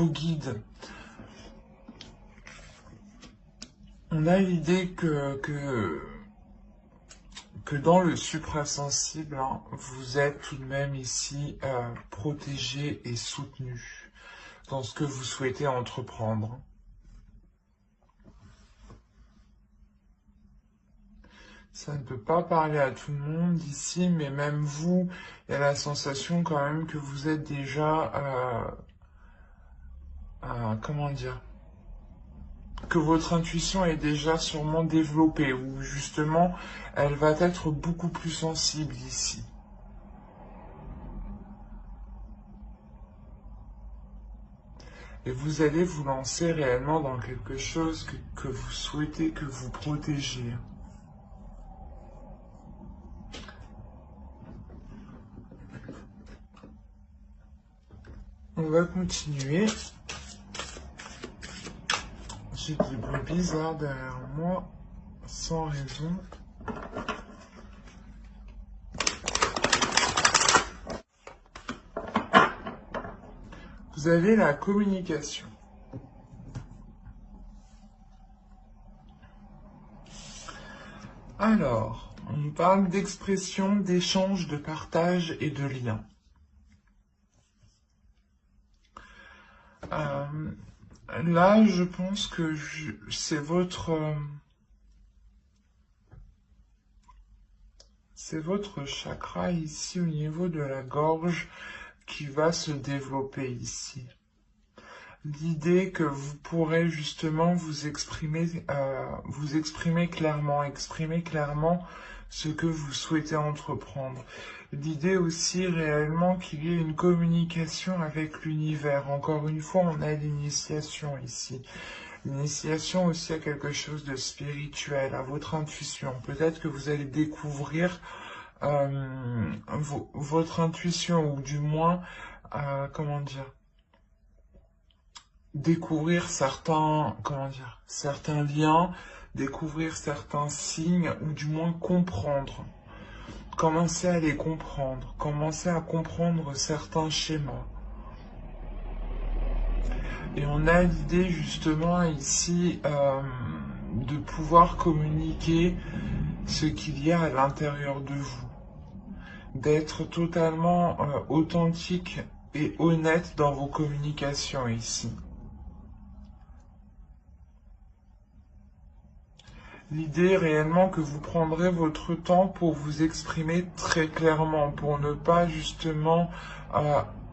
vos guides. On a l'idée que dans le suprasensible, hein, vous êtes tout de même ici protégé et soutenu dans ce que vous souhaitez entreprendre. Ça ne peut pas parler à tout le monde ici, mais même vous, il y a la sensation quand même que vous êtes déjà, comment dire, que votre intuition est déjà sûrement développée, ou justement, elle va être beaucoup plus sensible ici. Et vous allez vous lancer réellement dans quelque chose que vous souhaitez, que vous protégez. On va continuer. J'ai des bruits bizarres derrière moi, sans raison. Vous avez la communication. Alors, on nous parle d'expression, d'échange, de partage et de lien. Là, je pense que c'est votre chakra ici au niveau de la gorge qui va se développer ici. L'idée que vous pourrez justement vous exprimer clairement, exprimer clairement ce que vous souhaitez entreprendre. L'idée aussi réellement qu'il y ait une communication avec l'univers. Encore une fois, on a l'initiation ici. L'initiation aussi à quelque chose de spirituel, à votre intuition. Peut-être que vous allez découvrir votre intuition, ou du moins, comment dire, découvrir certains liens, découvrir certains signes, ou du moins comprendre. Commencer à les comprendre, commencer à comprendre certains schémas. Et on a l'idée justement ici de pouvoir communiquer ce qu'il y a à l'intérieur de vous. D'être totalement authentique et honnête dans vos communications ici. L'idée réellement que vous prendrez votre temps pour vous exprimer très clairement, pour ne pas justement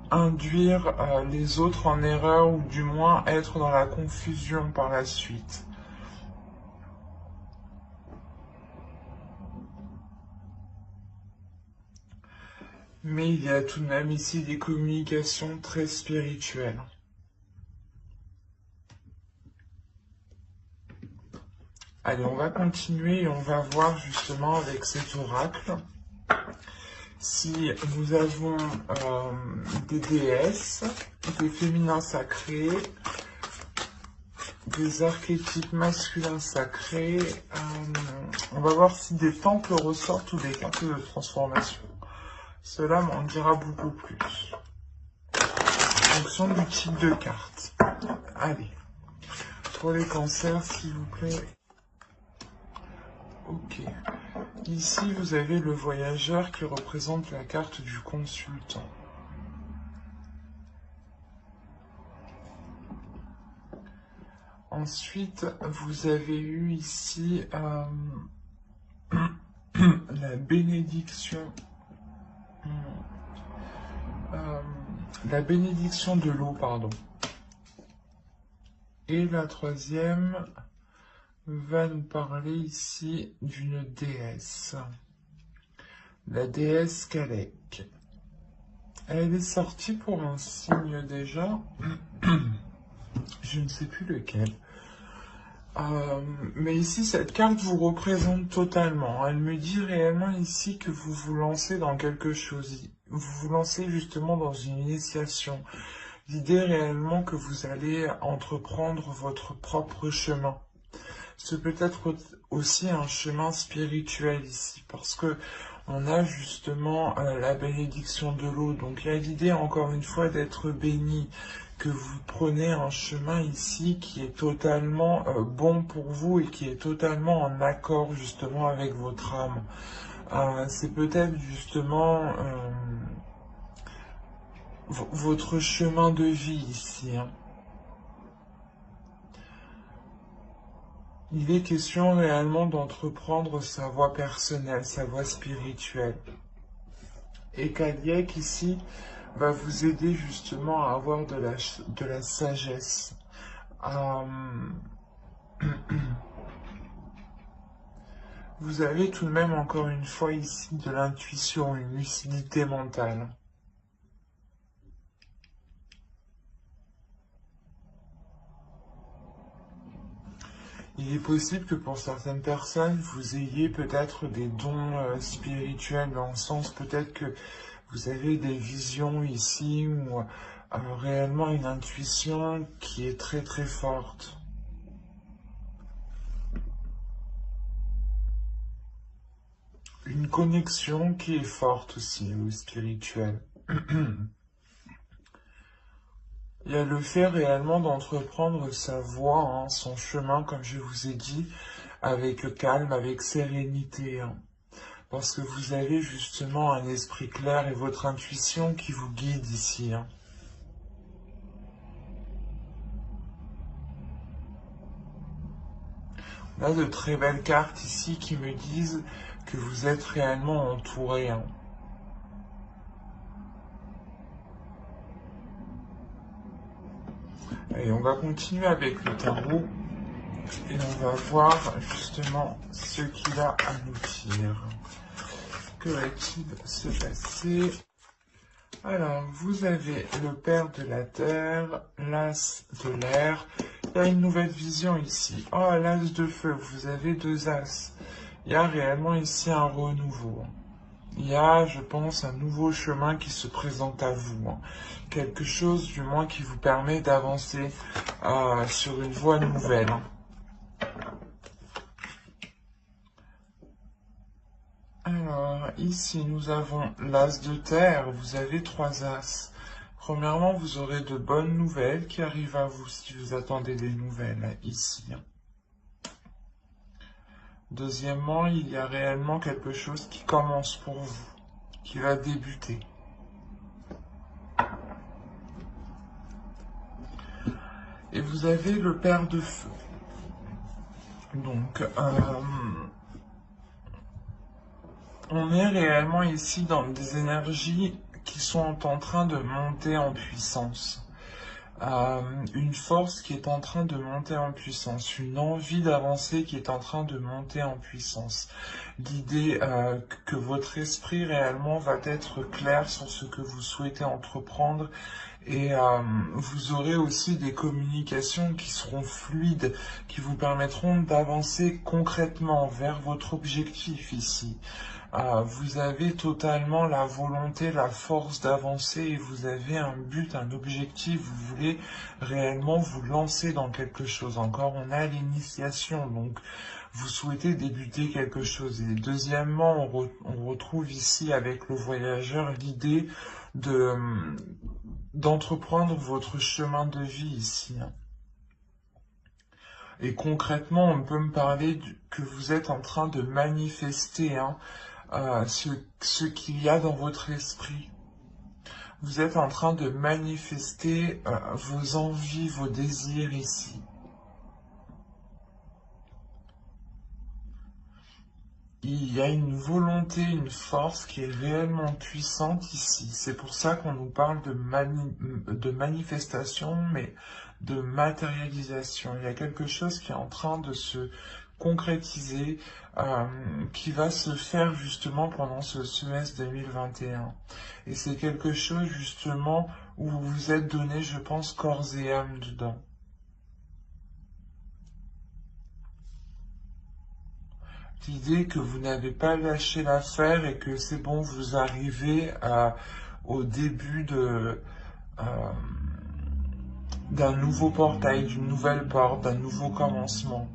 induire les autres en erreur, ou du moins être dans la confusion par la suite. Mais il y a tout de même ici des communications très spirituelles. Allez, on va continuer et on va voir justement avec cet oracle si nous avons des déesses, des féminins sacrés, des archétypes masculins sacrés. On va voir si des temples ressortent ou des cartes de transformation. Cela m'en dira beaucoup plus. En fonction du type de carte. Allez. Pour les cancers, s'il vous plaît. Ok. Ici, vous avez le voyageur qui représente la carte du consultant. Ensuite, vous avez eu ici la bénédiction. La bénédiction de l'eau, pardon. Et la troisième va nous parler ici d'une déesse. La déesse Kalek. Elle est sortie pour un signe déjà. Je ne sais plus lequel. Mais ici, cette carte vous représente totalement. Elle me dit réellement ici que vous vous lancez dans quelque chose. Vous vous lancez justement dans une initiation. L'idée réellement que vous allez entreprendre votre propre chemin. Ce peut être aussi un chemin spirituel ici, parce que on a justement la bénédiction de l'eau. Donc il y a l'idée encore une fois d'être béni, que vous prenez un chemin ici qui est totalement bon pour vous et qui est totalement en accord justement avec votre âme. C'est peut-être justement votre chemin de vie ici, hein. Il est question réellement d'entreprendre sa voie personnelle, sa voie spirituelle. Et Kadiek ici va vous aider justement à avoir de la sagesse. Vous avez tout de même encore une fois ici de l'intuition, une lucidité mentale. Il est possible que pour certaines personnes, vous ayez peut-être des dons spirituels, dans le sens peut-être que vous avez des visions ici ou réellement une intuition qui est très très forte. Une connexion qui est forte aussi au spirituel. Il y a le fait réellement d'entreprendre sa voie, hein, son chemin, comme je vous ai dit, avec calme, avec sérénité, hein, parce que vous avez justement un esprit clair et votre intuition qui vous guide ici, hein. On a de très belles cartes ici qui me disent que vous êtes réellement entouré, hein. Allez, on va continuer avec le tarot et on va voir justement ce qu'il a à nous dire. Que va-t-il se passer? Alors, vous avez le père de la terre, l'as de l'air. Il y a une nouvelle vision ici. Oh, l'as de feu, vous avez deux as. Il y a réellement ici un renouveau. Il y a, je pense, un nouveau chemin qui se présente à vous, hein. Quelque chose, du moins, qui vous permet d'avancer sur une voie nouvelle, hein. Alors, ici, nous avons l'as de terre. Vous avez trois as. Premièrement, vous aurez de bonnes nouvelles qui arrivent à vous si vous attendez des nouvelles, ici, hein. Deuxièmement, il y a réellement quelque chose qui commence pour vous, qui va débuter. Et vous avez le père de feu. Donc, on est réellement ici dans des énergies qui sont en train de monter en puissance. Une force qui est en train de monter en puissance, une envie d'avancer qui est en train de monter en puissance. L'idée que votre esprit réellement va être clair sur ce que vous souhaitez entreprendre et vous aurez aussi des communications qui seront fluides, qui vous permettront d'avancer concrètement vers votre objectif ici. Vous avez totalement la volonté, la force d'avancer et vous avez un but, un objectif, vous voulez réellement vous lancer dans quelque chose. Encore, on a l'initiation, donc vous souhaitez débuter quelque chose. Et deuxièmement, on retrouve ici avec le voyageur l'idée d'entreprendre votre chemin de vie ici. Et concrètement, on peut me parler que vous êtes en train de manifester, hein, ce qu'il y a dans votre esprit. Vous êtes en train de manifester vos envies, vos désirs ici. Il y a une volonté, une force qui est réellement puissante ici. C'est pour ça qu'on nous parle de manifestation, mais de matérialisation. Il y a quelque chose qui est en train de se concrétiser, qui va se faire justement pendant ce semestre 2021. Et c'est quelque chose justement où vous vous êtes donné, je pense, corps et âme dedans. L'idée que vous n'avez pas lâché l'affaire et que c'est bon, vous arrivez au début d'un nouveau portail, d'une nouvelle porte, d'un nouveau commencement.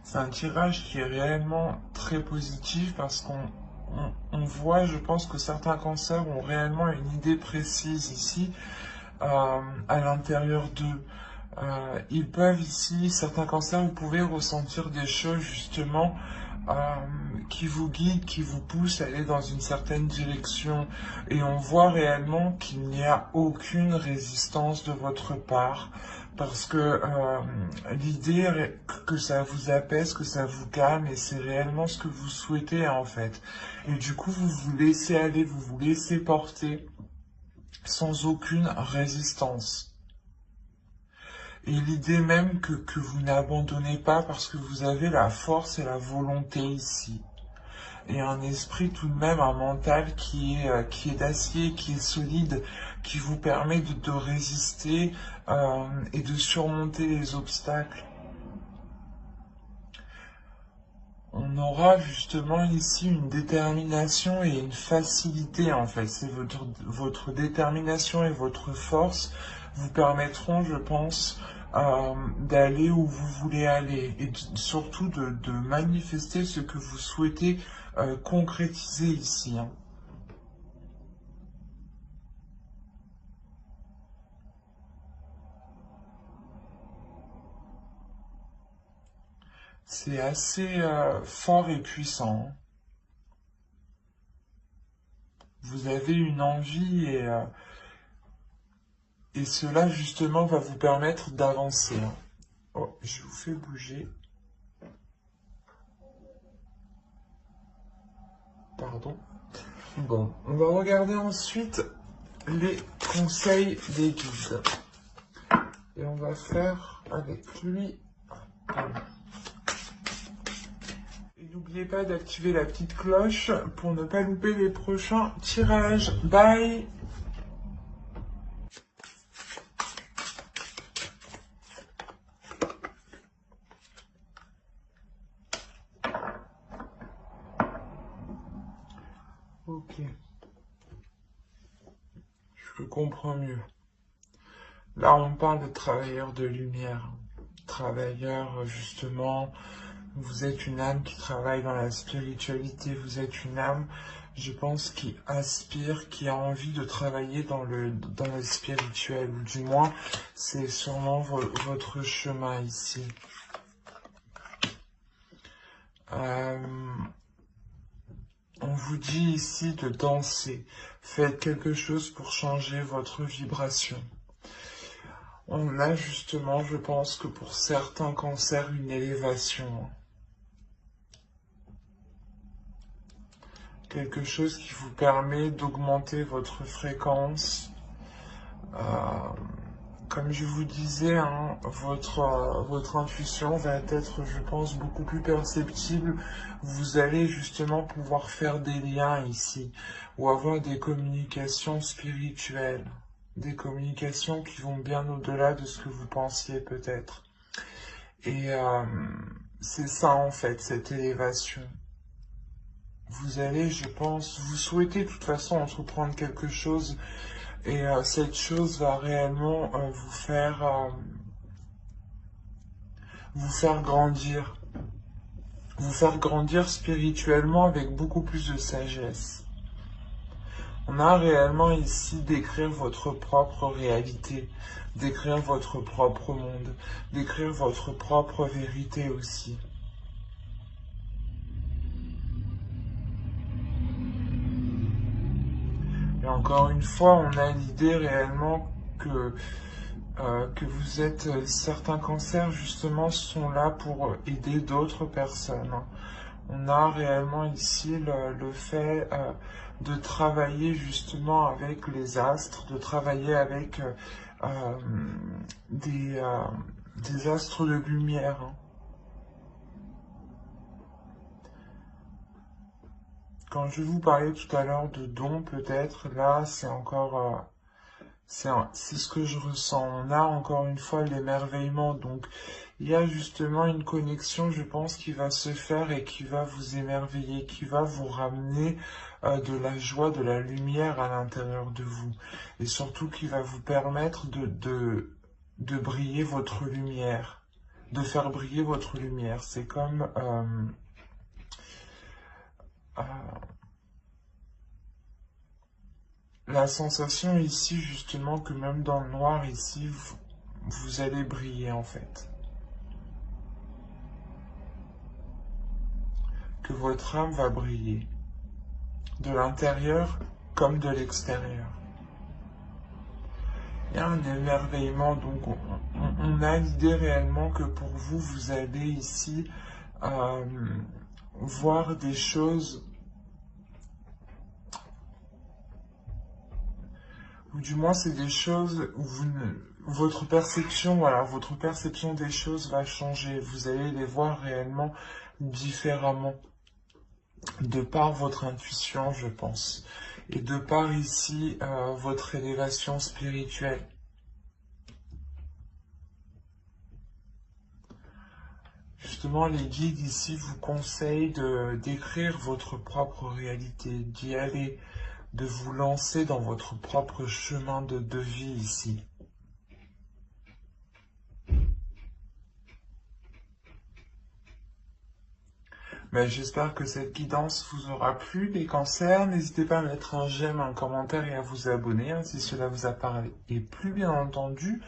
C'est un tirage qui est réellement très positif parce qu'on on voit, je pense que certains cancers ont réellement une idée précise ici, à l'intérieur d'eux. Ils peuvent ici, certains cancers, vous pouvez ressentir des choses justement qui vous guident, qui vous poussent à aller dans une certaine direction. Et on voit réellement qu'il n'y a aucune résistance de votre part. Parce que l'idée que ça vous apaise, que ça vous calme, et c'est réellement ce que vous souhaitez en fait. Et du coup, vous vous laissez aller, vous vous laissez porter sans aucune résistance. Et l'idée même que vous n'abandonnez pas parce que vous avez la force et la volonté ici. Et un esprit tout de même, un mental qui est d'acier, qui est solide, qui vous permet de résister et de surmonter les obstacles. On aura justement ici une détermination et une facilité en fait. C'est votre détermination et votre force vous permettront, je pense, d'aller où vous voulez aller et surtout de manifester ce que vous souhaitez concrétiser ici. Hein. C'est assez fort et puissant. Hein. Vous avez une envie et cela justement va vous permettre d'avancer. Hein. Oh, je vous fais bouger. Pardon. Bon, on va regarder ensuite les conseils des guides. Et on va faire avec lui. Et n'oubliez pas d'activer la petite cloche pour ne pas louper les prochains tirages. Bye! Ok. Je comprends mieux. Là, on parle de travailleurs de lumière. Travailleurs, justement, vous êtes une âme qui travaille dans la spiritualité. Vous êtes une âme, je pense, qui aspire, qui a envie de travailler dans le spirituel. Ou du moins, c'est sûrement votre chemin ici. On vous dit ici de danser. Faites quelque chose pour changer votre vibration. On a justement, je pense que pour certains cancers, une élévation. Quelque chose qui vous permet d'augmenter votre fréquence. Comme je vous disais, hein, votre intuition va être, je pense, beaucoup plus perceptible. Vous allez justement pouvoir faire des liens ici, ou avoir des communications spirituelles, des communications qui vont bien au-delà de ce que vous pensiez peut-être. Et c'est ça en fait, cette élévation. Vous allez, je pense, vous souhaitez de toute façon entreprendre quelque chose. Et cette chose va réellement vous faire grandir spirituellement avec beaucoup plus de sagesse. On a réellement ici d'écrire votre propre réalité, d'écrire votre propre monde, d'écrire votre propre vérité aussi. Et encore une fois, on a l'idée réellement que vous êtes, certains cancers justement sont là pour aider d'autres personnes. On a réellement ici le fait de travailler justement avec les astres, de travailler avec des astres de lumière. Hein. Quand je vous parlais tout à l'heure de dons, peut-être, là, c'est encore... c'est ce que je ressens. On a encore une fois l'émerveillement. Donc, il y a justement une connexion, je pense, qui va se faire et qui va vous émerveiller, qui va vous ramener de la joie, de la lumière à l'intérieur de vous. Et surtout, qui va vous permettre de briller votre lumière, de faire briller votre lumière. C'est comme... la sensation ici, justement, que même dans le noir, ici, vous allez briller, en fait. Que votre âme va briller. De l'intérieur comme de l'extérieur. Il y a un émerveillement, donc on a l'idée réellement que pour vous, vous allez ici voir des choses, ou du moins c'est des choses où votre perception, voilà, votre perception des choses va changer. Vous allez les voir réellement différemment, de par votre intuition, je pense, et de par ici votre élévation spirituelle. Justement, les guides ici vous conseillent d'écrire votre propre réalité, d'y aller, de vous lancer dans votre propre chemin de vie ici. Mais j'espère que cette guidance vous aura plu, les cancers. N'hésitez pas à mettre un j'aime, un commentaire et à vous abonner, hein, si cela vous a parlé. Et plus bien entendu,